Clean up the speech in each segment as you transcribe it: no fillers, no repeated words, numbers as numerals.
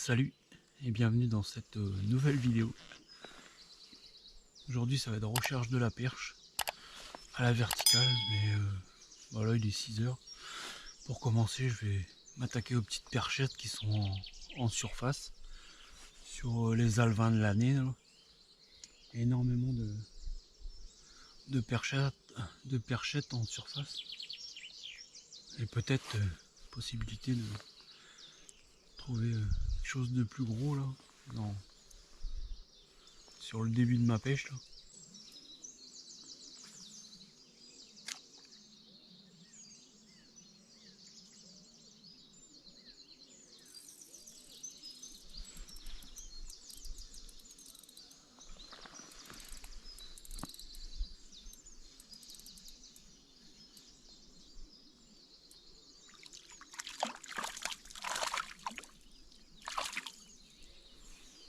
Salut et bienvenue dans cette nouvelle vidéo. Aujourd'hui ça va être recherche de la perche à la verticale, mais voilà, il est 6 h. Pour commencer, je vais m'attaquer aux petites perchettes qui sont en surface sur les alevins de l'année. Énormément de perchettes en surface et peut-être possibilité de trouver quelque chose de plus gros là sur le début de ma pêche là.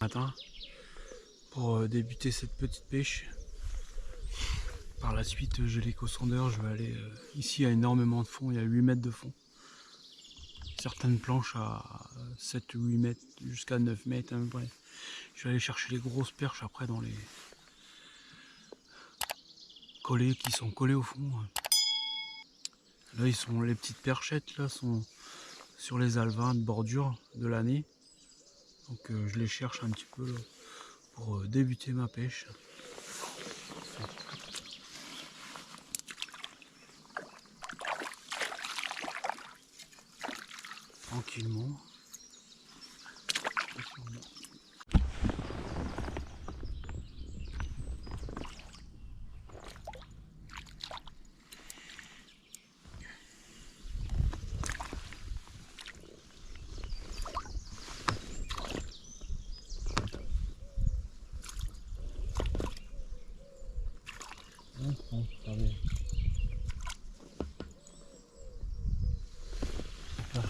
Matin pour débuter cette petite pêche. Par la suite, j'ai l'éco-sondeur, je vais aller ici à énormément de fond, il y a 8 mètres de fond. Certaines planches à 7 ou 8 mètres jusqu'à 9 mètres à peu près. Je vais aller chercher les grosses perches après dans les collets qui sont collés au fond. Là ils sont, les petites perchettes là sont sur les alevins de bordure de l'année. Donc je les cherche un petit peu là, pour débuter ma pêche. Tranquillement.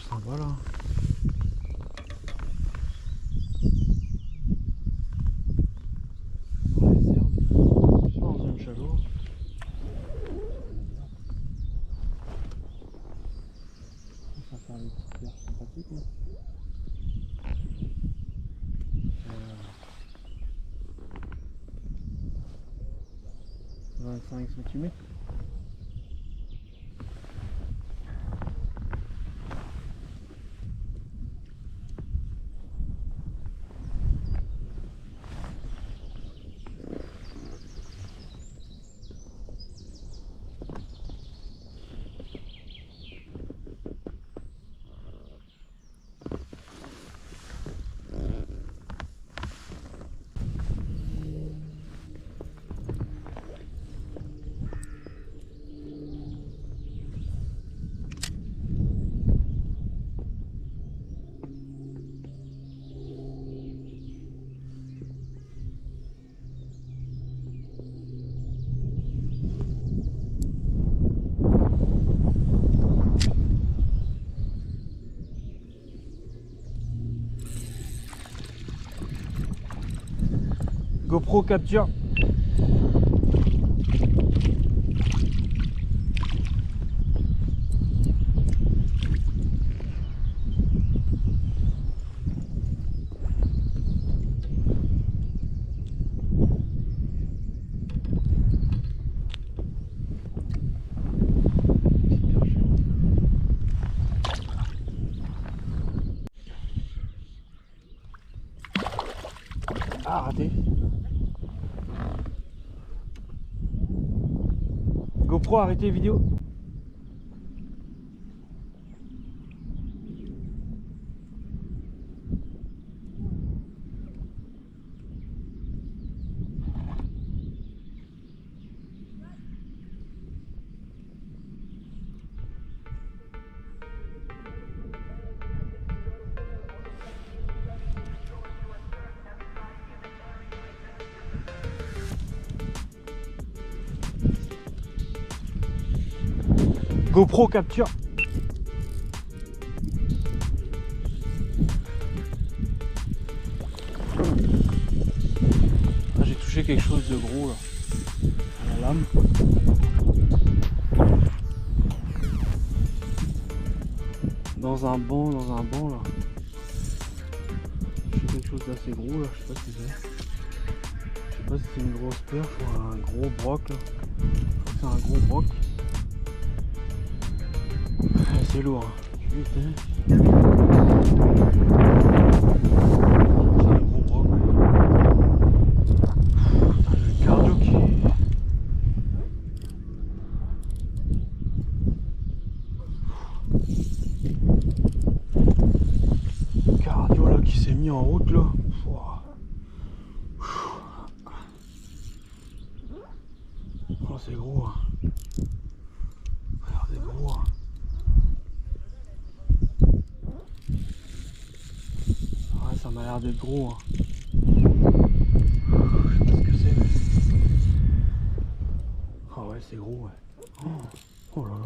Ça va là. Dans les herbes, dans un chalot. Ça fait des petites perches sympathiques. Hein. 25 cm. GoPro capture. Ah, raté. GoPro, arrêtez vidéo. GoPro capture. Ah, j'ai touché quelque chose de gros là, à la lame. Dans un banc là. j'ai quelque chose d'assez gros là, je sais pas ce que c'est. Je sais pas si c'est une grosse perche ou un gros broc là. Je crois que c'est un gros broc. C'est lourd, hein. Putain. C'est un gros broc. Putain, j'ai le cardio qui... Cardio là qui s'est mis en route là. Oh c'est gros hein. Regardez gros hein. Ouais ça m'a l'air d'être gros hein. Je sais pas ce que c'est mais... Ah ouais c'est gros ouais. Oh là là là.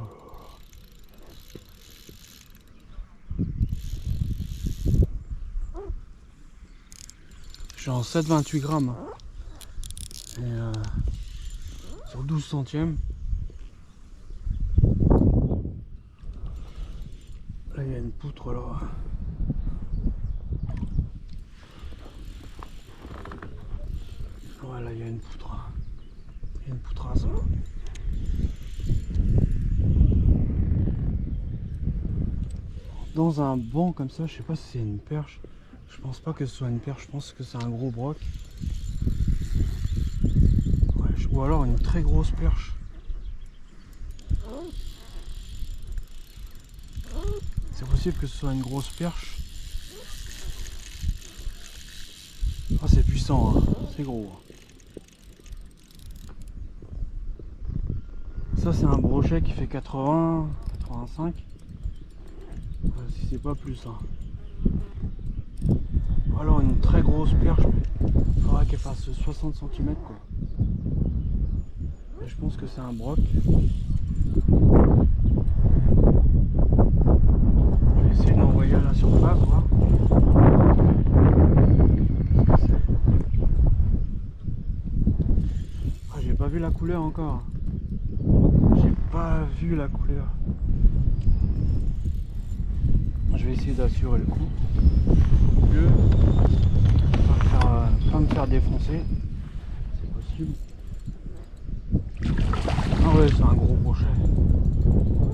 Je suis en 7,28 grammes. Et sur 12 centièmes. Là il y a une poutre là. Ouais là il y a une poutre. Il y a une poutrasse là. Dans un banc comme ça, je sais pas si c'est une perche. Je pense pas que ce soit une perche, je pense que c'est un gros broc. Ouais, ou alors une très grosse perche. C'est possible que ce soit une grosse perche. Ah c'est puissant, hein. C'est gros. Ça c'est un brochet qui fait 80, 85. Si c'est pas plus. Hein. Ou alors une très grosse perche. Il faudra qu'elle fasse 60 cm quoi. Et je pense que c'est un broc. Je vais essayer de l'envoyer à la surface, voir. Qu'est-ce que c'est? Ah, j'ai pas vu la couleur encore. J'ai pas vu la couleur. Je vais essayer d'assurer le coup. Pas me faire défoncer. C'est possible. Ah ouais, c'est un gros brochet.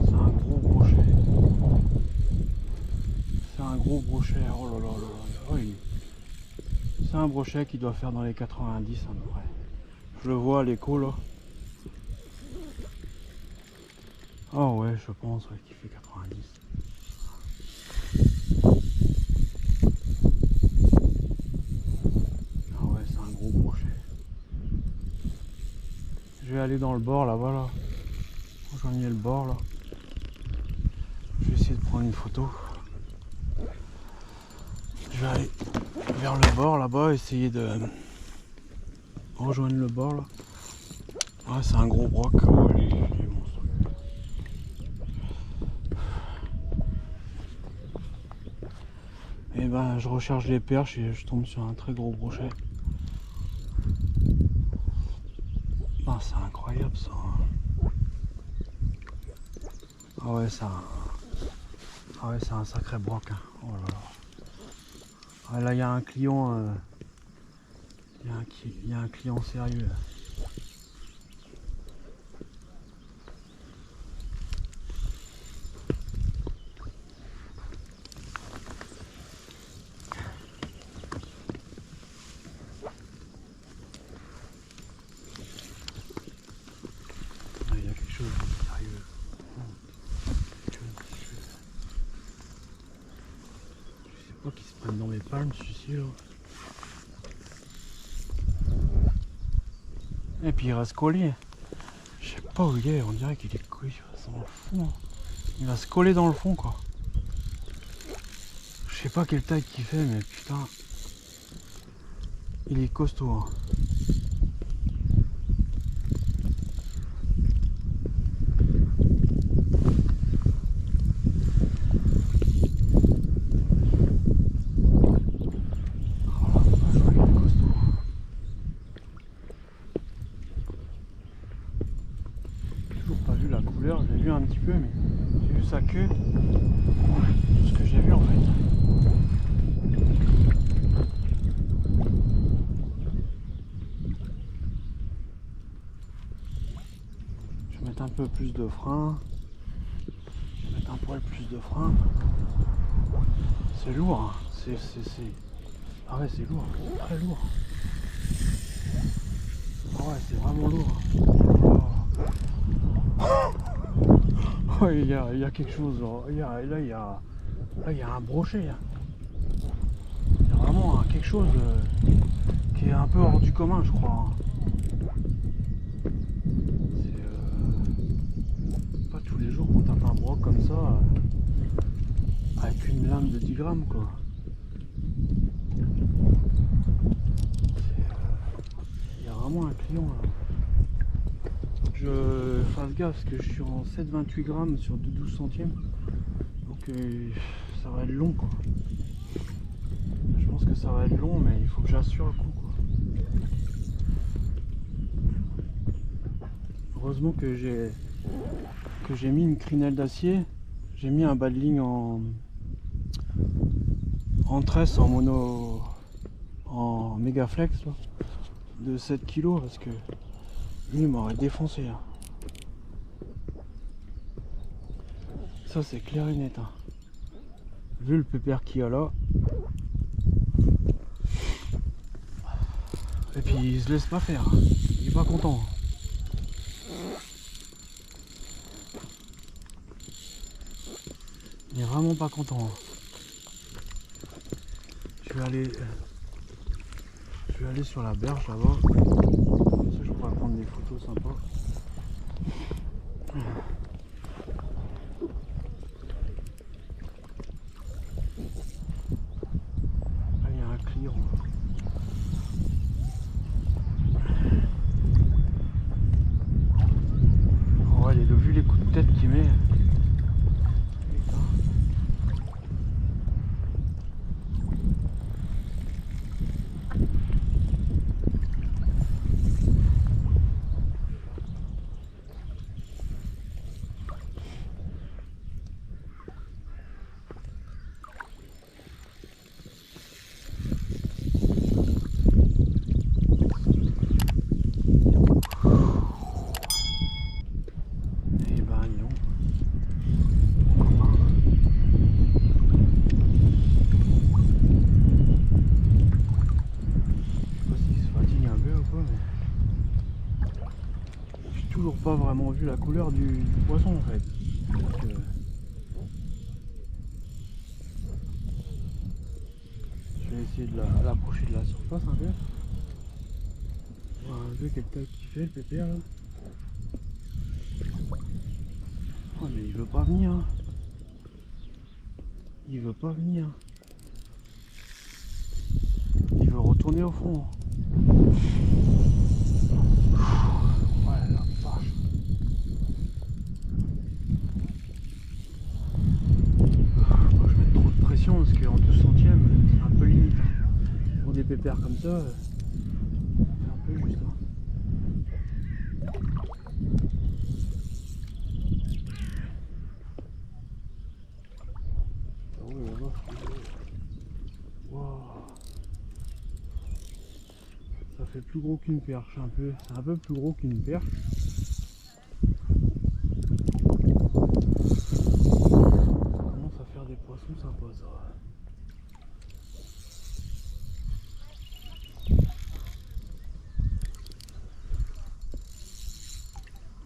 C'est un gros brochet. C'est un gros brochet. Oh là là là là. Oui. C'est un brochet qui doit faire dans les 90 à peu près. Je le vois à l'écho là. Oh ouais, je pense ouais, qu'il fait 90. Ah ouais, c'est un gros brochet. Je vais aller dans le bord là-bas là. Rejoignez le bord là. Je vais essayer de prendre une photo. Je vais aller vers le bord là-bas, essayer de rejoindre le bord là. Ouais, c'est un gros broc. Oh, il est monstrueux. Et ben, je recherche les perches et je tombe sur un très gros brochet. Ah, c'est incroyable ça. Ah ouais, c'est un sacré broc. Hein. Oh là là. Ah, là, il y a un client. Il y a un client sérieux là. Il y a quelque chose de sérieux. Je sais pas qui se prennent dans mes palmes, celui-ci là. Et puis il reste collé. Je sais pas où il est, on dirait qu'il est collé dans le fond. Il va se coller dans le fond quoi. Je sais pas quelle taille qu'il fait mais putain. Il est costaud. Hein. J'ai vu un petit peu mais j'ai vu sa queue, tout ce que j'ai vu en fait. peu plus de frein. Mettre un poil plus de frein. C'est lourd, hein. Ah ouais, c'est lourd, très lourd. Ah ouais, c'est vraiment lourd. Oh, il y a quelque chose. Là, il y a un brochet. Il y a vraiment quelque chose qui est un peu hors du commun, je crois. C'est pas tous les jours qu'on tape un broc comme ça avec une lame de 10 grammes, quoi. Il y a vraiment un client là. Faut que je fasse gaffe parce que je suis en 7,28 grammes sur 2,12 centièmes. Donc ça va être long, quoi. Je pense que ça va être long, mais il faut que j'assure le coup, quoi. Heureusement que j'ai mis une crinelle d'acier. J'ai mis un bas de ligne en tresse, en mono, en méga flex là, de 7 kg parce que lui il m'aurait défoncé, hein. Ça c'est clair et net, hein. Vu le pépère qu'il y a là. Et puis il se laisse pas faire, hein. Il est pas content. Il est vraiment pas content, hein. Je vais aller sur la berge là-bas. Comme ça je pourrais prendre des photos sympas. Là il y a un client. Oh, ouais, vu les coups de tête qu'il met. Pas vraiment vu la couleur du poisson en fait. Donc, je vais essayer de l'approcher de la surface un peu. Voir un peu quelle taille qui fait le pépère là. Oh, mais il veut pas venir, hein. Il veut pas venir. Il veut retourner au fond. Ouais, la vache. Je mets trop de pression parce qu'en 12 centièmes, c'est un peu limite. Pour des pépères comme ça, c'est un peu juste, hein. Ah ouais, la vache. Wow. Ça fait plus gros qu'une perche un peu. C'est un peu plus gros qu'une perche. Ça commence à faire des poissons sympas ça.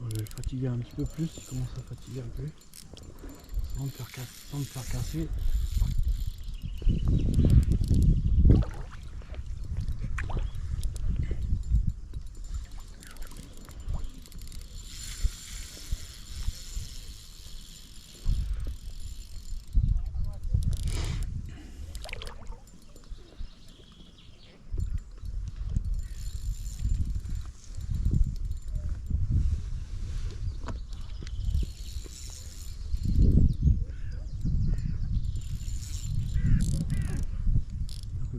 Je vais le fatiguer un petit peu plus, il commence à fatiguer un peu. Sans me faire casser.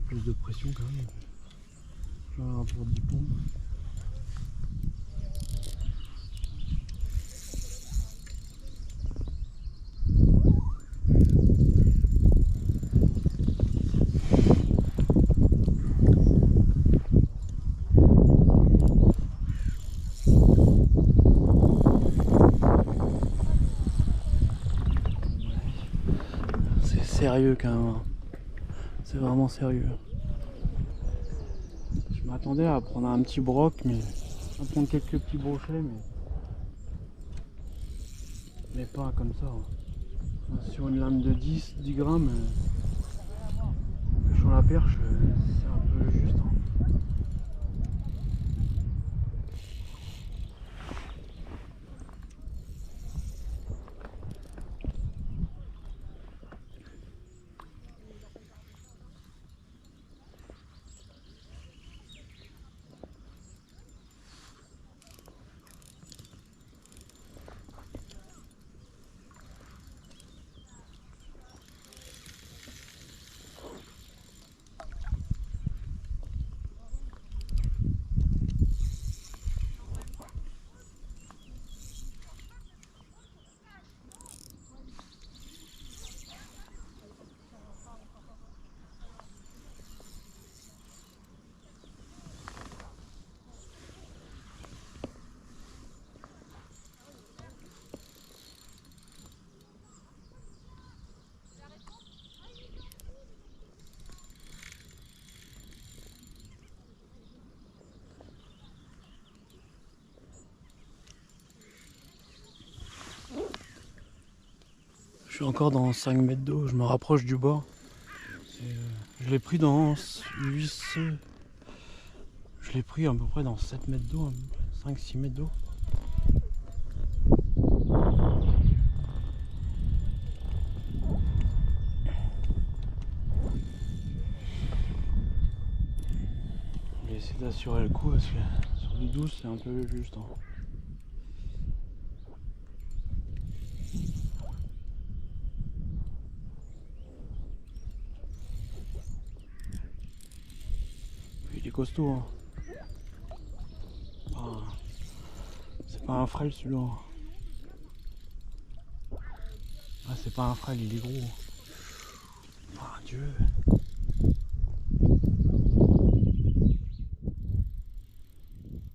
Plus de pression quand même. Je vais un rapport du pont. sérieux quand même. C'est vraiment sérieux. Je m'attendais à prendre un petit broc, mais à prendre quelques petits brochets, mais pas comme ça. Sur une lame de 10 grammes, sur la perche, c'est un peu juste. Je suis encore dans 5 mètres d'eau, je me rapproche du bord. Je l'ai pris dans 8... Je l'ai pris à peu près dans 7 mètres d'eau, 5-6 mètres d'eau. Je vais essayer d'assurer le coup parce que sur du 12 c'est un peu juste. Il est costaud. Hein. Ah, c'est pas un frêle celui-là. Ah, c'est pas un frêle, il est gros. Ah Dieu.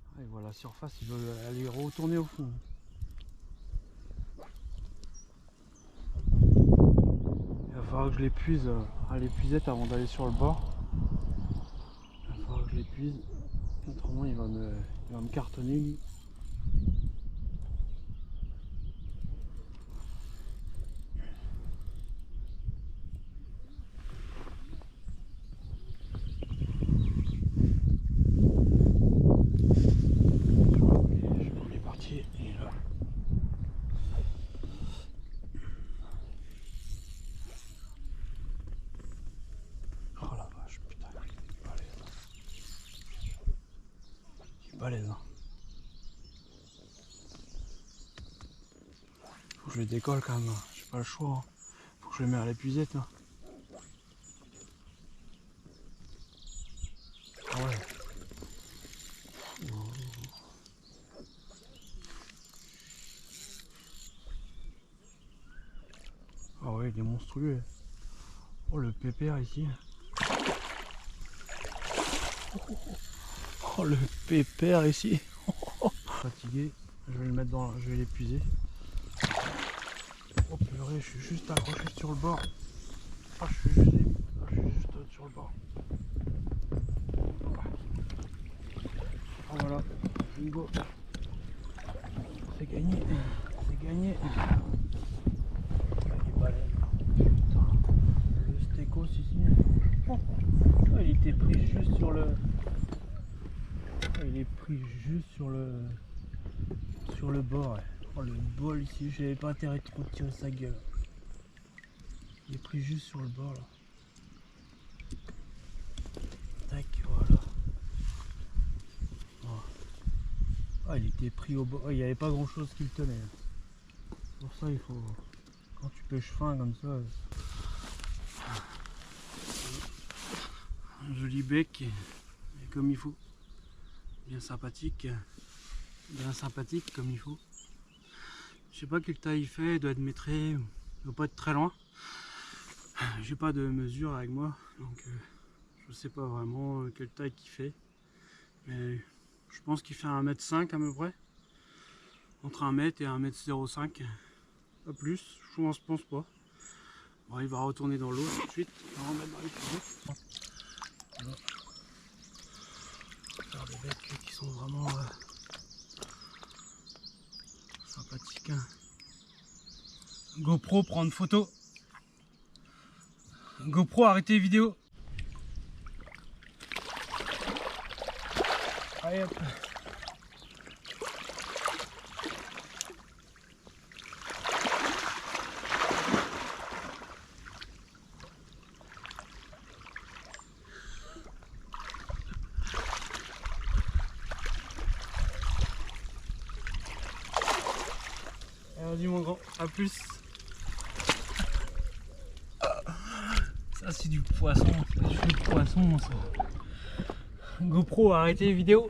Ah, et voilà, la surface, il veut aller retourner au fond. Il va falloir que je l'épuise à l'épuisette avant d'aller sur le bord. Il va falloir que je l'épuise. Autrement, il va me cartonner lui. Il est parti, il est là. Oh la vache, putain, il est balèze. Il est balèze. Hein. Faut que je le décolle quand même, j'ai pas le choix. Hein. Faut que je le mette à l'épuisette là. Ah ouais. Ah ouais, il est monstrueux. Oh le pépère ici. Oh le pépère ici. Fatigué, je vais le mettre dans, je vais l'épuiser. Oh purée, je suis juste accroché sur le bord. Ah, je suis juste sur le bord. Ah voilà, bingo. C'est gagné, c'est gagné. Il est balèze. Putain, le stécos ici. Oh, il était pris juste sur le. Il est pris juste sur le bord. Ouais. Oh le bol ici, j'avais pas intérêt de trop tirer sa gueule. Il est pris juste sur le bord là. Tac, voilà. Oh. Ah, il était pris au bord. Oh, il n'y avait pas grand chose qui le tenait. Pour ça, il faut. Quand tu pêches fin comme ça. Un joli bec, et comme il faut. Bien sympathique comme il faut. Je sais pas quelle taille il fait, il doit être métré, il doit pas être très loin. J'ai pas de mesure avec moi, donc je sais pas vraiment quelle taille qu'il fait. Mais je pense qu'il fait 1,5 m à peu près. Entre 1 m et 1,05 m. Pas plus, je pense pas. Bon, il va retourner dans l'eau tout de suite. On va remettre dans les tuyaux. Voilà. On va faire des bêtes qui sont vraiment sympathiques. Hein. GoPro, prendre photo. GoPro, arrêtez vidéo. Allez hop. Vas-y mon grand, à plus. Ça c'est du poisson, c'est du poisson ça. GoPro, arrêtez les vidéos.